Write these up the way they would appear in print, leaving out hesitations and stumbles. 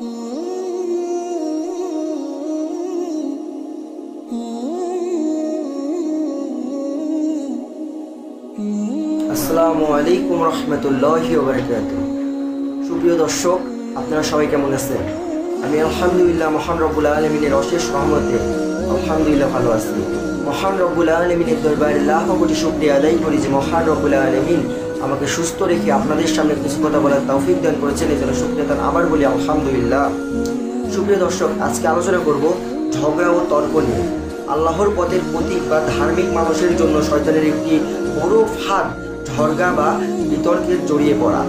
আসসালামু আলাইকুম রহমতুল্লাহি ওয়া বারাকাতুহু। সুপ্রিয় দর্শক, আপনারা সবাই কেমন আছেন? আমি আলহামদুলিল্লাহ মহান রব্বুল আলামিনের অশেষ রহমতে আলহামদুলিল্লাহ ভালো আছি। মহান রব্বুল আলামিনের দরবারে লাখ কোটি শুকরিয়া আদায় করি যে মহান রব্বুল আলামিন আমাকে সুস্থ রেখে আপনাদের সামনে কিছু কথা বলার তৌফিক দান করেছেন। এই জন্য শুকরিয়া দান আবার বলি আলহামদুলিল্লাহ। সুপ্রিয় দর্শক, আজকে আলোচনা করব ঝগড়া ও তর্ক নিয়ে। আল্লাহর পথের প্রতীক বা ধার্মিক মানুষের জন্য শয়তানের একটি বড় ফাঁদ ঝগড়া বা বিতর্কে জড়িয়ে পড়া।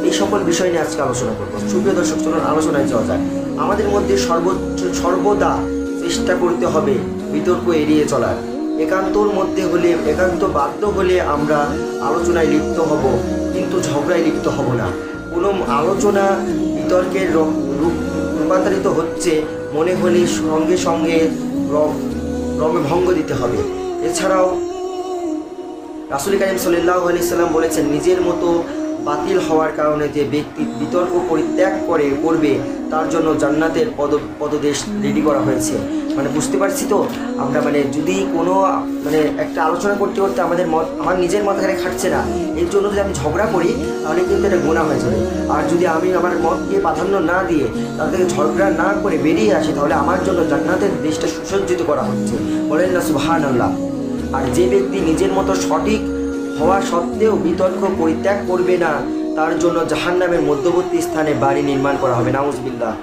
এই সকল বিষয় নিয়ে আজকে আলোচনা করব। সুপ্রিয় দর্শক, চলুন আলোচনায় যাওয়া যায়। আমাদের মধ্যে সর্বদা চেষ্টা করতে হবে বিতর্ক এড়িয়ে চলার। একান্ত বাধ্য হলে আমরা আলোচনায় লিপ্ত হব, কিন্তু ঝগড়ায় লিপ্ত হব না। কোনো আলোচনা বিতর্কের রূপান্তরিত হচ্ছে মনে হলে সঙ্গে সঙ্গে ভঙ্গ দিতে হবে। এছাড়াও রাসূল কারীম সাল্লাল্লাহু আলাইহি সাল্লাম বলেছেন, নিজের মতো বাতিল হওয়ার কারণে যে ব্যক্তি বিতর্ক পরিত্যাগ করবে তার জন্য জান্নাতের পদদেশ রেডি করা হয়েছে। মানে বুঝতে পারছি তো আমরা, যদি কোনো একটা আলোচনা করতে করতে আমার নিজের মত এখানে খাটছে না, এর জন্য যদি আমি ঝগড়া করি তাহলে কিন্তু এটা গুনাহ হয়ে যাবে। আর যদি আমি আমার মতকে প্রাধান্য না দিয়ে তার থেকে ঝগড়া না করে বেরিয়ে আসি, তাহলে আমার জন্য জান্নাতের দেশটা সুসজ্জিত করা হচ্ছে। বলেন না সুবহানাল্লাহ। আর যে ব্যক্তি নিজের মতো সঠিক হওয়া সত্ত্বেও বিতর্ক পরিত্যাগ করবে না, তার জন্য জাহান্নামের মধ্যবর্তী স্থানে বাড়ি নির্মাণ করা হবে। নাউজুবিল্লাহ।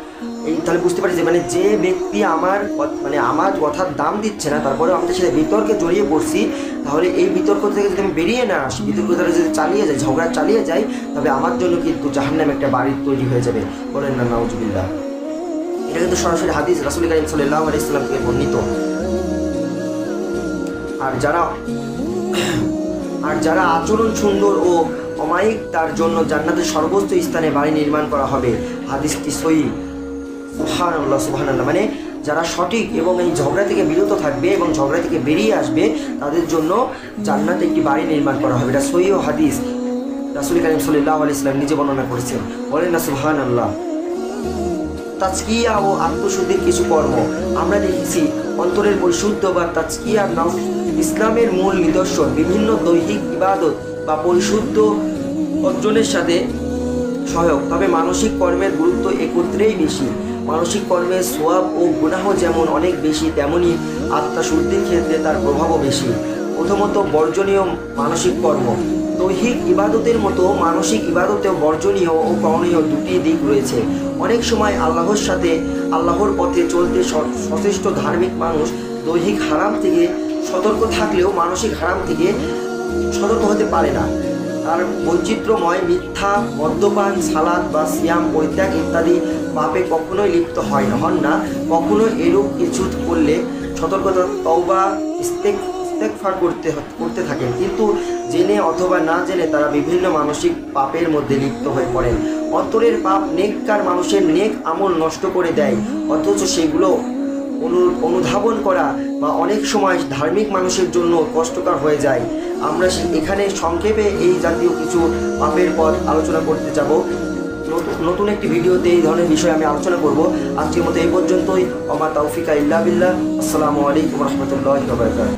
তাহলে বুঝতে পারছি যে ব্যক্তি আমার কথার দাম দিচ্ছে না, তারপরে আমাদের সাথে বিতর্কে জড়িয়ে পড়ছি, তাহলে এই বিতর্ক থেকে যদি আমি বেরিয়ে না আসি, বিতর্ক দ্বারা যদি চালিয়ে যাই, ঝগড়া চালিয়ে যাই, তবে আমার জন্য কিন্তু জাহান্নামে একটা বাড়ি তৈরি হয়ে যাবে। বলেন না নাউজুবিল্লাহ। এটা কিন্তু সরাসরি হাদিস রাসূল কারীম সাল্লাল্লাহু আলাইহি ওয়াসাল্লাম থেকে বর্ণিত। আর যারা আচরণ সুন্দর ও অমায়িক, তার জন্য জান্নাতের সর্বোচ্চ স্থানে বাড়ি নির্মাণ করা হবে। হাদিসটি সহিহ। সুবহানাল্লাহ সুবহানাল্লাহ। মানে যারা সঠিক এবং এই ঝগড়া থেকে বিরত থাকবে এবং ঝগড়া থেকে বেরিয়ে আসবে, তাদের জন্য জান্নাতে একটি বাড়ি নির্মাণ করা হবে। এটা সহিহ হাদিস, রাসূল কারীম সাল্লাল্লাহু আলাইহি ওয়াসাল্লাম নিজে বর্ণনা করেছেন। বলেন না সুবহানাল্লাহ। তাজকিয়া ও আত্মশুদ্ধির কিছু কর্ম আমরা দেখেছি। অন্তরের পরিশুদ্ধ বা তাজকিয়ার নাম ইসলামের মূল নিদর্শন। বিভিন্ন দৈহিক ইবাদত বা পরিশুদ্ধ অর্জনের সাথে সহায়ক, তবে মানসিক কর্মের গুরুত্ব একত্রেই বেশি। মানসিক কর্মের সওয়াব ও গুনাহ যেমন অনেক বেশি, তেমনি আত্মশুদ্ধির ক্ষেত্রে তার প্রভাবও বেশি। প্রথমত বর্জনীয় মানসিক কর্ম। দৈহিক ইবাদতের মতো মানসিক ইবাদতেও বর্জনীয় ও করণীয় দুটি দিক রয়েছে। অনেক সময় আল্লাহর পথে চলতে সচেষ্ট ধার্মিক মানুষ দৈহিক হারাম থেকে সতর্ক থাকলেও মানসিক হারাম থেকে সতর্ক হতে পারে না। তার বৈচিত্র্যময় মিথ্যা, মদ্যপান, সালাত বা সিয়াম পরিত্যাগ ইত্যাদি পাপে কখনোই লিপ্ত হন না। কখনো এরূপ কিছু করলে সতর্কতা তওবা ইস্তেগফার করতে থাকেন, কিন্তু জেনে অথবা না জেনে তারা বিভিন্ন মানসিক পাপের মধ্যে লিপ্ত হয়ে পড়েন। অন্তরের পাপ নেককার মানুষের নেক আমল নষ্ট করে দেয়, অথচ সেগুলো অনুধাবন করা বা অনেক সময় ধার্মিক মানুষের জন্য কষ্টকর হয়ে যায়। আমরা এখানে সংক্ষেপে এই জাতীয় কিছু পাপের পথ আলোচনা করতে যাব। নতুন একটি ভিডিওতে এই ধরনের বিষয়ে আমি আলোচনা করব। আজকের মতো এই পর্যন্তই। ওমা তাওফিকা ইল্লা বিল্লাহ। আসসালামু আলাইকুম রহমতুল্লাহি ওয়া বারাকাতুহু।